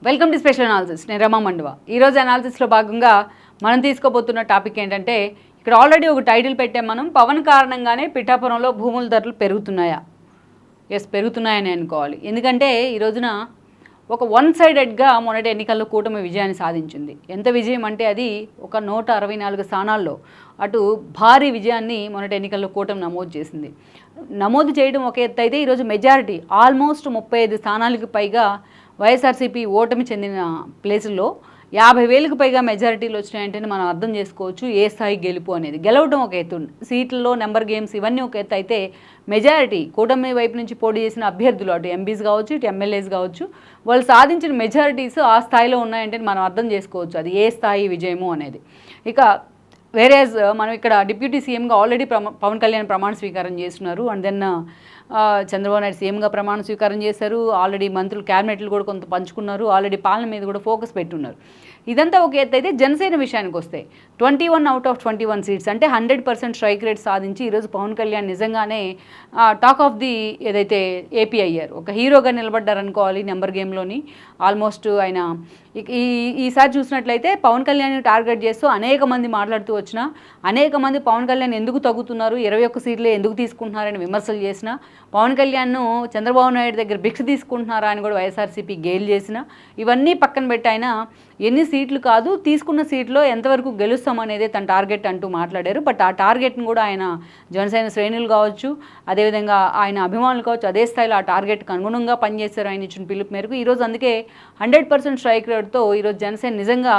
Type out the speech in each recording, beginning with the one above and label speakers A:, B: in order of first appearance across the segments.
A: Welcome to special analysis. నేను రమా మండువా. ఈరోజు అనాలిసిస్లో భాగంగా మనం తీసుకోబోతున్న టాపిక్ ఏంటంటే, ఇక్కడ ఆల్రెడీ ఒక టైటిల్ పెట్టాం మనం. పవన్ కారణంగానే పిఠాపురంలో భూముల ధరలు పెరుగుతున్నాయా? ఎస్, పెరుగుతున్నాయని అనుకోవాలి. ఎందుకంటే ఈ రోజున ఒక వన్ సైడెడ్గా మొన్నటి ఎన్నికల్లో కూటమి విజయాన్ని సాధించింది. ఎంత విజయం అంటే అది ఒక 164 స్థానాల్లో అటు భారీ విజయాన్ని మొన్నటి ఎన్నికల్లో కూటమి నమోదు చేసింది. నమోదు చేయడం ఒక ఎత్తు అయితే ఈరోజు మెజారిటీ ఆల్మోస్ట్ 35 స్థానాలకు పైగా వైఎస్ఆర్సీపీ ఓటమి చెందిన ప్లేసుల్లో 50,000కు పైగా మెజారిటీలు వచ్చినాయంటే మనం అర్థం చేసుకోవచ్చు ఏ స్థాయి గెలుపు అనేది. గెలవడం ఒక ఎత్తు, సీట్లలో నెంబర్ గేమ్స్ ఇవన్నీ ఒక ఎత్తు అయితే మెజారిటీ కూటమి వైపు నుంచి పోటీ చేసిన అభ్యర్థులు అటు ఎంపీస్ కావచ్చు ఇటు ఎమ్మెల్యేస్ కావచ్చు వాళ్ళు సాధించిన మెజారిటీస్ ఆ స్థాయిలో ఉన్నాయంటే మనం అర్థం చేసుకోవచ్చు అది ఏ స్థాయి విజయము అనేది. ఇక వేరేజ్ మనం ఇక్కడ డిప్యూటీ సీఎంగా ఆల్రెడీ పవన్ కళ్యాణ్ ప్రమాణ స్వీకారం చేస్తున్నారు. అండ్ దెన్ చంద్రబాబు నాయుడు సీఎంగా ప్రమాణ స్వీకారం చేశారు. ఆల్రెడీ మంత్రులు క్యాబినెట్లు కూడా కొంత పంచుకున్నారు. ఆల్రెడీ పాలన మీద కూడా ఫోకస్ పెట్టున్నారు. ఇదంతా ఒక ఎత్తు అయితే జనసేన విషయానికి వస్తే 21 అవుట్ ఆఫ్ 21 సీట్స్ అంటే 100% స్ట్రైక్ రేట్ సాధించి ఈరోజు పవన్ కళ్యాణ్ నిజంగానే టాక్ ఆఫ్ ది ఏదైతే ఏపీ అయ్యారు, ఒక హీరోగా నిలబడ్డారనుకోవాలి నెంబర్ గేమ్లోని. ఆల్మోస్ట్ ఆయన ఈసారి చూసినట్లయితే పవన్ కళ్యాణ్ టార్గెట్ చేస్తూ అనేక మంది మాట్లాడుతూ వచ్చినా, అనేక మంది పవన్ కళ్యాణ్ ఎందుకు తగ్గుతున్నారు 21 సీట్లే ఎందుకు తీసుకుంటున్నారని విమర్శలు చేసిన, పవన్ కళ్యాణ్ను చంద్రబాబు నాయుడు దగ్గర భిక్ష తీసుకుంటున్నారా అని కూడా వైఎస్ఆర్సీపీ గేల్ చేసిన, ఇవన్నీ పక్కన పెట్టి ఆయన ఎన్ని సీట్లు కాదు తీసుకున్న సీట్లో ఎంతవరకు గెలుస్తామనేదే తన టార్గెట్ అంటూ మాట్లాడారు. బట్ ఆ టార్గెట్ను కూడా ఆయన జనసేన శ్రేణులు కావచ్చు అదేవిధంగా ఆయన అభిమానులు కావచ్చు అదే స్థాయిలో ఆ టార్గెట్కి అనుగుణంగా పనిచేశారు ఆయన ఇచ్చిన పిలుపు మేరకు. ఈరోజు అందుకే 100% స్ట్రైక్ రేట్తో ఈరోజు జనసేన నిజంగా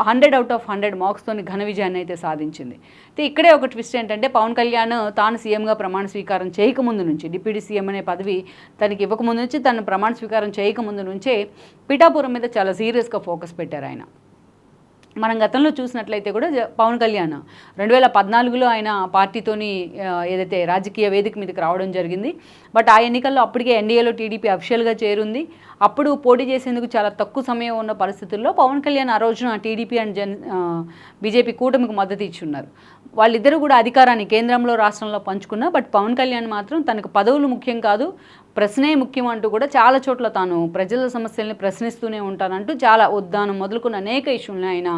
A: 100 అవుట్ ఆఫ్ 100 మార్క్స్తో ఘన విజయాన్ని అయితే సాధించింది. అయితే ఇక్కడే ఒక ట్విస్ట్ ఏంటంటే పవన్ కళ్యాణ్ తాను సీఎంగా ప్రమాణ స్వీకారం చేయకముందు నుంచి, డిప్యూటీ సీఎం అనే పదవి తనకి ఇవ్వకముందు నుంచి, తను ప్రమాణ స్వీకారం చేయకముందు నుంచే పిఠాపురం మీద చాలా సీరియస్గా ఫోకస్ పెట్టారు ఆయన. మనం గతంలో చూసినట్లయితే కూడా పవన్ కళ్యాణ్ 2014లో ఆయన పార్టీతోని ఏదైతే రాజకీయ వేదిక మీదకి రావడం జరిగింది. బట్ ఆ ఎన్నికల్లో అప్పటికే ఎన్డీఏలో టీడీపీ అఫిషియల్గా చేరుంది. అప్పుడు పోటీ చేసేందుకు చాలా తక్కువ సమయం ఉన్న పరిస్థితుల్లో పవన్ కళ్యాణ్ ఆ రోజున టీడీపీ అండ్ బీజేపీ కూటమికి మద్దతు ఇచ్చున్నారు. వాళ్ళిద్దరూ కూడా అధికారాన్ని కేంద్రంలో రాష్ట్రంలో పంచుకున్నా, బట్ పవన్ కళ్యాణ్ మాత్రం తనకు పదవులు ముఖ్యం కాదు ప్రశ్నే ముఖ్యం అంటూ కూడా చాలా చోట్ల తాను ప్రజల సమస్యల్ని ప్రశ్నిస్తూనే ఉంటానంటూ చాలా ఉద్దానం మొదలుకున్న అనేక ఇష్యూలను ఆయన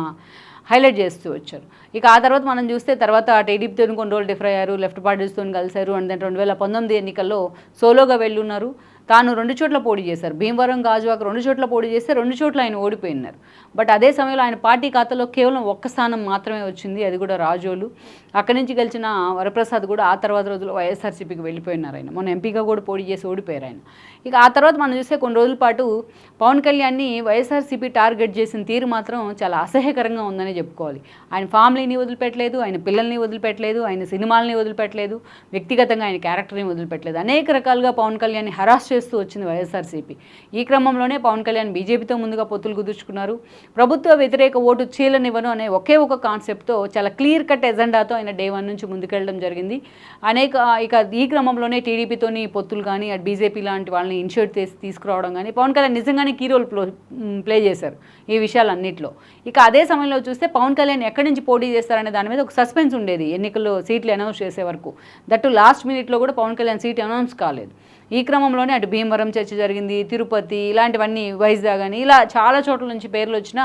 A: హైలైట్ చేస్తూ వచ్చారు. ఇక ఆ తర్వాత మనం చూస్తే తర్వాత టీడీపీతో కొన్ని రోజులు డిఫర్ అయ్యారు, లెఫ్ట్ పార్టీస్తో కలిశారు. అండ్ దెన్ 2019 ఎన్నికల్లో సోలోగా వెళ్ళున్నారు. తాను 2 చోట్ల పోటీ చేశారు, భీమవరం గాజువాక 2 చోట్ల పోటీ చేస్తే 2 చోట్ల ఆయన ఓడిపోయినారు. బట్ అదే సమయంలో ఆయన పార్టీ ఖాతాలో కేవలం 1 స్థానం మాత్రమే వచ్చింది, అది కూడా రాజోలు. అక్కడి నుంచి గెలిచిన వరప్రసాద్ కూడా ఆ తర్వాత రోజుల్లో వైఎస్ఆర్సీపీకి వెళ్ళిపోయినారు. ఆయన మొన్న ఎంపీగా కూడా పోటీ చేసి ఓడిపోయారు ఆయన. ఇక ఆ తర్వాత మనం చూస్తే కొన్ని రోజుల పాటు పవన్ కళ్యాణ్ని వైఎస్ఆర్సీపీ టార్గెట్ చేసిన తీరు మాత్రం చాలా అసహ్యకరంగా ఉందని చెప్పుకోవాలి. ఆయన ఫ్యామిలీని వదిలిపెట్టలేదు, ఆయన పిల్లల్ని వదిలిపెట్టలేదు, ఆయన సినిమాలని వదిలిపెట్టలేదు, వ్యక్తిగతంగా ఆయన క్యారెక్టర్ని వదిలిపెట్టలేదు. అనేక రకాలుగా పవన్ కళ్యాణ్ని హరాస్ చేస్తూ వచ్చింది వైఎస్ఆర్సీపీ. ఈ క్రమంలోనే పవన్ కళ్యాణ్ బీజేపీతో ముందుగా పొత్తులు కుదుర్చుకున్నారు. ప్రభుత్వ వ్యతిరేక ఓటు చీలనివ్వను అనే ఒకే ఒక కాన్సెప్ట్తో చాలా క్లియర్ కట్ ఎజెండాతో ఆయన డే 1 నుంచి ముందుకెళ్ళడం జరిగింది. ఇక ఈ క్రమంలోనే టీడీపీతోని పొత్తులు కానీ అటు బీజేపీ లాంటి వాళ్ళని ఇన్షర్ట్ చేసి తీసుకురావడం కానీ పవన్ కళ్యాణ్ నిజంగానే కీ రోల్ ప్లే చేశారు ఈ విషయాలన్నింటిలో. ఇక అదే సమయంలో చూస్తే పవన్ కళ్యాణ్ ఎక్కడి నుంచి పోటీ చేస్తారనే దాని మీద ఒక సస్పెన్స్ ఉండేది ఎన్నికల్లో సీట్లు అనౌన్స్ చేసే వరకు. దట్టు లాస్ట్ మినిట్లో కూడా పవన్ కళ్యాణ్ సీట్ అనౌన్స్ కాలేదు. ఈ క్రమంలోనే అటు భీమవరం చర్చ జరిగింది, తిరుపతి ఇలాంటివన్నీ, వైజాగ్ అని ఇలా చాలా చోట్ల నుంచి పేర్లు వచ్చినా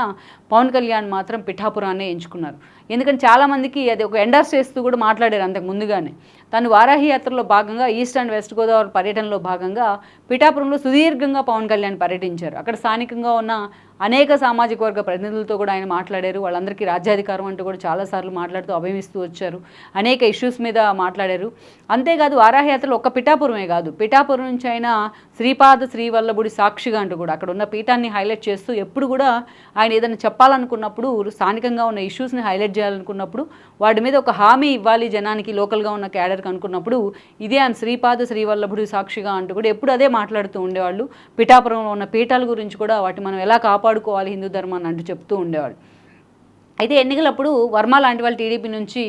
A: పవన్ కళ్యాణ్ మాత్రం పిఠాపురాన్నే ఎంచుకున్నారు. ఎందుకంటే చాలామందికి అది ఒక ఎండార్స్ చేస్తూ కూడా మాట్లాడారు అంతకు ముందుగానే. తను వారాహి యాత్రలో భాగంగా ఈస్ట్ అండ్ వెస్ట్ గోదావరి పర్యటనలో భాగంగా పిఠాపురంలో సుదీర్ఘంగా పవన్ కళ్యాణ్ పర్యటించారు. అక్కడ స్థానికంగా ఉన్న అనేక సామాజిక వర్గ ప్రతినిధులతో కూడా ఆయన మాట్లాడారు. వాళ్ళందరికీ రాజ్యాధికారం అంటూ కూడా చాలాసార్లు మాట్లాడుతూ అభిమిస్తూ వచ్చారు. అనేక ఇష్యూస్ మీద మాట్లాడారు. అంతేకాదు వారాహి యాత్రలో ఒక్క పిఠాపురమే కాదు, పిఠాపురం నుంచి ఆయన శ్రీపాద శ్రీవల్లభుడి సాక్షిగా అంటూ కూడా అక్కడ ఉన్న పీఠాన్ని హైలైట్ చేస్తూ ఎప్పుడు కూడా ఆయన ఏదైనా చెప్పాలనుకున్నప్పుడు స్థానికంగా ఉన్న ఇష్యూస్ని హైలైట్ చేయాలనుకున్నప్పుడు వాటి మీద ఒక హామీ ఇవ్వాలి జనానికి, లోకల్గా ఉన్న క్యాడర్కి అనుకున్నప్పుడు ఇదే ఆయన శ్రీపాద శ్రీవల్లభుడి సాక్షిగా అంటూ కూడా ఎప్పుడు అదే మాట్లాడుతూ ఉండేవాళ్ళు. పిఠాపురంలో ఉన్న పీఠాల గురించి కూడా వాటి మనం ఎలా కాపాడుకోవాలి హిందూ ధర్మాన్ని అంటూ చెప్తూ ఉండేవాళ్ళు. అయితే ఎన్నికలప్పుడు వర్మ లాంటి వాళ్ళు టీడీపీ నుంచి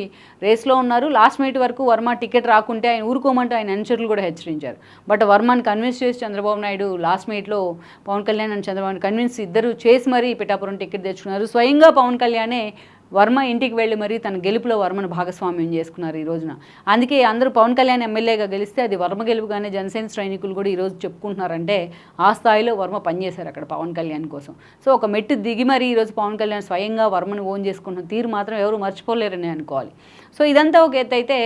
A: రేస్లో ఉన్నారు. లాస్ట్ మినిట్ వరకు వర్మ టికెట్ రాకుంటే ఆయన ఊరుకోమంటూ ఆయన అనుచరులు కూడా హెచ్చరించారు. బట్ వర్మని కన్విన్స్ చేసి చంద్రబాబు నాయుడు లాస్ట్ మినిట్లో పవన్ కళ్యాణ్ అండ్ చంద్రబాబుని కన్విన్స్ ఇద్దరు చేసి మరీ పిఠాపురం టికెట్ తెచ్చుకున్నారు. స్వయంగా పవన్ కళ్యాణే వర్మ ఇంటికి వెళ్ళి మరీ తన గెలుపులో వర్మను భాగస్వామ్యం చేసుకున్నారు ఈ రోజున. అందుకే అందరూ పవన్ కళ్యాణ్ ఎమ్మెల్యేగా గెలిస్తే అది వర్మ గెలుపుగానే జనసేన సైనికులు కూడా ఈరోజు చెప్పుకుంటున్నారంటే ఆ స్థాయిలో వర్మ పనిచేశారు అక్కడ పవన్ కళ్యాణ్ కోసం. సో ఒక మెట్టు దిగి మరీ ఈరోజు పవన్ కళ్యాణ్ స్వయంగా వర్మను ఓన్ చేసుకుంటున్న తీరు మాత్రం ఎవరు మర్చిపోలేరని అనుకోవాలి. సో ఇదంతా ఒక ఎత్తు అయితే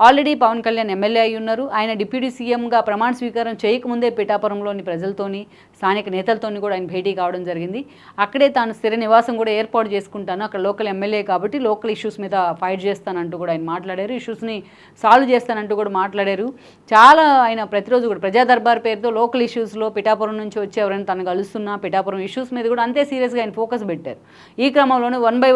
A: ఆల్రెడీ పవన్ కళ్యాణ్ ఎమ్మెల్యే అయి ఉన్నారు. ఆయన డిప్యూటీ సీఎంగా ప్రమాణ స్వీకారం చేయకముందే పిఠాపురంలోని ప్రజలతోని స్థానిక నేతలతోని కూడా ఆయన భేటీ కావడం జరిగింది. అక్కడే తాను స్థిర నివాసం కూడా ఏర్పాటు చేసుకుంటాను, అక్కడ లోకల్ ఎమ్మెల్యే కాబట్టి లోకల్ ఇష్యూస్ మీద ఫైట్ చేస్తానంటూ కూడా ఆయన మాట్లాడారు. ఇష్యూస్ని సాల్వ్ చేస్తానంటూ కూడా మాట్లాడారు. చాలా ఆయన ప్రతిరోజు కూడా ప్రజా దర్బార్ పేరుతో లోకల్ ఇష్యూస్లో పిఠాపురం నుంచి వచ్చి ఎవరైనా తను కలుస్తున్నా పిఠాపురం ఇష్యూస్ మీద కూడా అంతే సీరియస్గా ఆయన ఫోకస్ పెట్టారు. ఈ క్రమంలోనే వన్ బై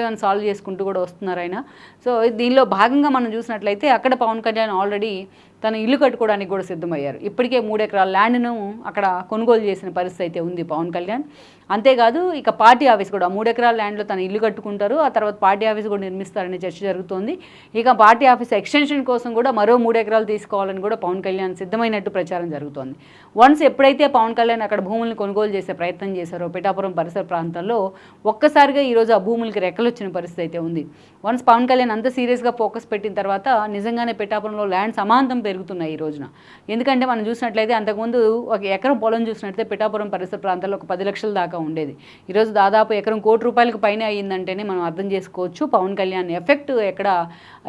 A: వన్ సాల్వ్ చేసుకుంటూ కూడా వస్తున్నారు ఆయన. సో దీనిలో భాగంగా మనం చూసినట్లయితే అక్కడ పవన్ కళ్యాణ్ ఆల్రెడీ తన ఇల్లు కట్టుకోవడానికి కూడా సిద్ధమయ్యారు. ఇప్పటికే 3 ఎకరాల ల్యాండ్ను అక్కడ కొనుగోలు చేసిన పరిస్థితి అయితే ఉంది పవన్ కళ్యాణ్. అంతేకాదు ఇక పార్టీ ఆఫీస్ కూడా 3 ఎకరాల ల్యాండ్లో తన ఇల్లు కట్టుకుంటారు, ఆ తర్వాత పార్టీ ఆఫీస్ కూడా నిర్మిస్తారనే చర్చ జరుగుతోంది. ఇక పార్టీ ఆఫీస్ ఎక్స్టెన్షన్ కోసం కూడా మరో 3 ఎకరాలు తీసుకోవాలని కూడా పవన్ కళ్యాణ్ సిద్ధమైనట్టు ప్రచారం జరుగుతోంది. వన్స్ ఎప్పుడైతే పవన్ కళ్యాణ్ అక్కడ భూములను కొనుగోలు చేసే ప్రయత్నం చేశారో పిఠాపురం పరిసర ప్రాంతాల్లో ఒక్కసారిగా ఈరోజు ఆ భూములకి రెక్కలొచ్చిన పరిస్థితి అయితే ఉంది. వన్స్ పవన్ కళ్యాణ్ అంత సీరియస్గా ఫోకస్ పెట్టిన తర్వాత నిజంగానే పిఠాపురంలో ల్యాండ్ సమాంతం పెరుగుతున్నాయి ఈ రోజున. ఎందుకంటే మనం చూసినట్లయితే అంతకుముందు ఒక ఎకరం పొలం చూసినట్లయితే పిఠాపురం పరిసర ప్రాంతాల్లో ఒక 10 లక్షల దాకా ఉండేది. ఈరోజు దాదాపు ఎకరం ₹1,00,00,000 పైన అయ్యిందంటేనే మనం అర్థం చేసుకోవచ్చు పవన్ కళ్యాణ్ ఎఫెక్ట్ ఎక్కడ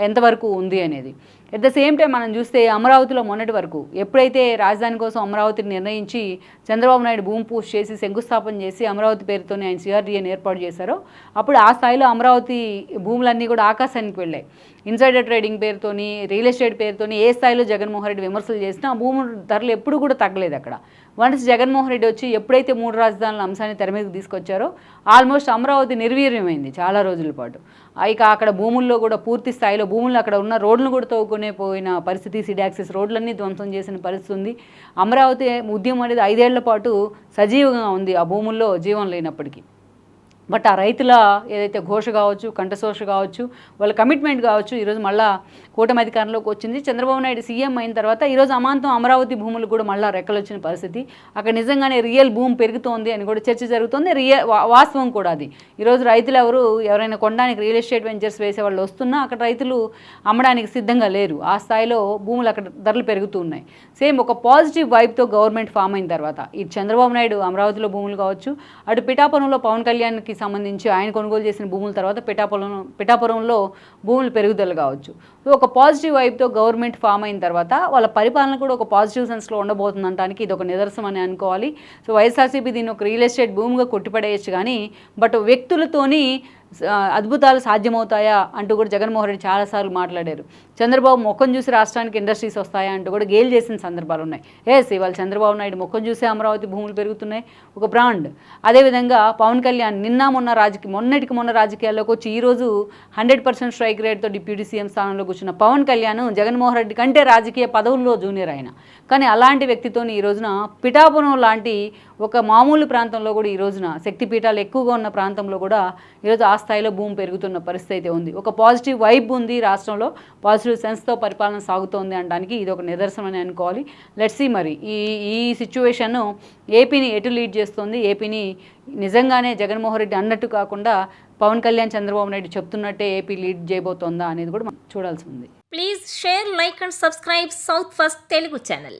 A: ఎంతవరకు ఉంది అనేది. ఎట్ ద సేమ్ టైం మనం చూస్తే అమరావతిలో మొన్నటి వరకు ఎప్పుడైతే రాజధాని కోసం అమరావతిని నిర్ణయించి చంద్రబాబు నాయుడు భూమి పూజ చేసి శంకుస్థాపన చేసి అమరావతి పేరుతోనే ఆయన సిఆర్డీఏని ఏర్పాటు చేశారో అప్పుడు ఆ స్థాయిలో అమరావతి భూములన్నీ కూడా ఆకాశానికి వెళ్ళాయి. ఇన్సైడర్ ట్రేడింగ్ పేరుతోని రియల్ ఎస్టేట్ పేరుతోని ఏ స్థాయిలో జగన్మోహన్ రెడ్డి విమర్శలు చేసినా ఆ భూముల ధరలు ఎప్పుడు కూడా తగ్గలేదు అక్కడ. వన్స్ జగన్మోహన్ రెడ్డి వచ్చి ఎప్పుడైతే 3 రాజధానుల అంశాన్ని తెర మీదకి తీసుకొచ్చారో ఆల్మోస్ట్ అమరావతి నిర్వీర్యమైంది చాలా రోజుల పాటు. ఇక అక్కడ భూముల్లో కూడా పూర్తి స్థాయిలో భూములు అక్కడ ఉన్న రోడ్లను కూడా తవ్వుకునే పోయిన పరిస్థితి, సిటీ యాక్సెస్ రోడ్లన్నీ ధ్వంసం చేసిన పరిస్థితి ఉంది. అమరావతి ఉద్యమం అనేది 5 ఏళ్ల పాటు సజీవంగా ఉంది ఆ భూముల్లో జీవం లేనప్పటికీ. బట్ ఆ రైతుల ఏదైతే ఘోష కావచ్చు, కంఠశోష కావచ్చు, వాళ్ళ కమిట్మెంట్ కావచ్చు, ఈరోజు మళ్ళా కూటమి అధికారంలోకి వచ్చింది. చంద్రబాబు నాయుడు సీఎం అయిన తర్వాత ఈరోజు అమాంతం అమరావతి భూములు కూడా మళ్ళీ రెక్కలొచ్చిన పరిస్థితి. అక్కడ నిజంగానే రియల్ భూమి పెరుగుతోంది అని కూడా చర్చ జరుగుతుంది. వాస్తవం కూడా అది. ఈరోజు రైతులు ఎవరైనా కొనడానికి రియల్ ఎస్టేట్ వెంచర్స్ వేసే వాళ్ళు వస్తున్నా అక్కడ రైతులు అమ్మడానికి సిద్ధంగా లేరు. ఆ స్థాయిలో భూములు అక్కడ ధరలు పెరుగుతూ ఉన్నాయి. సేమ్ ఒక పాజిటివ్ వైబ్తో గవర్నమెంట్ ఫామ్ అయిన తర్వాత ఈ చంద్రబాబు నాయుడు అమరావతిలో భూములు కావచ్చు, అటు పిఠాపురంలో పవన్ కళ్యాణ్కి సంబంధించి ఆయన కొనుగోలు చేసిన భూముల తర్వాత పిఠాపురంలో భూముల పెరుగుదల కావచ్చు. ఒక పాజిటివ్ వైబ్తో గవర్నమెంట్ ఫామ్ అయిన తర్వాత వాళ్ళ పరిపాలన కూడా ఒక పాజిటివ్ సెన్స్లో ఉండబోతుందంటానికి ఇది ఒక నిదర్శనం అని అనుకోవాలి. సో వైఎస్ఆర్సీపీ దీన్ని ఒక రియల్ ఎస్టేట్ భూమిగా కొట్టిపడేయచ్చు కానీ బట్ వ్యక్తులతోని అద్భుతాలు సాధ్యమవుతాయా అంటూ కూడా జగన్మోహన్ రెడ్డి చాలాసార్లు మాట్లాడారు. చంద్రబాబు ముఖం చూసి రాష్ట్రానికి ఇండస్ట్రీస్ వస్తాయా అంటూ కూడా గేల్ చేసిన సందర్భాలు ఉన్నాయి. ఇవాళ చంద్రబాబు నాయుడు ముఖం చూసే అమరావతి భూములు పెరుగుతున్నాయి, ఒక బ్రాండ్. అదేవిధంగా పవన్ కళ్యాణ్ మొన్నటికి మొన్న రాజకీయాల్లోకి వచ్చి ఈరోజు 100% స్ట్రైక్ రేట్తో డిప్యూటీ సీఎం స్థానంలో కూర్చున్న పవన్ కళ్యాణ్ జగన్మోహన్ రెడ్డి కంటే రాజకీయ పదవుల్లో జూనియర్ ఆయన. కానీ అలాంటి వ్యక్తితో ఈ రోజున పిఠాపురం లాంటి ఒక మామూలు ప్రాంతంలో కూడా ఈ రోజున శక్తిపీఠాలు ఎక్కువగా ఉన్న ప్రాంతంలో కూడా ఈరోజు ఆ స్థాయిలో భూమి పెరుగుతున్న పరిస్థితి అయితే ఉంది. ఒక పాజిటివ్ వైబ్ ఉంది రాష్ట్రంలో, పాజిటివ్ సెన్స్తో పరిపాలన సాగుతోంది అనడానికి ఇది ఒక నిదర్శనం అని అనుకోవాలి. లెట్స్ సీ మరి ఈ సిచ్యువేషన్ ఏపీని ఎటు లీడ్ చేస్తుంది, ఏపీని నిజంగానే జగన్మోహన్ రెడ్డి అన్నట్టు కాకుండా పవన్ కళ్యాణ్ చంద్రబాబు నాయుడు చెప్తున్నట్టే ఏపీ లీడ్ చేయబోతోందా అనేది కూడా మనం చూడాల్సి ఉంది.
B: Please share, like and subscribe south first Telugu channel.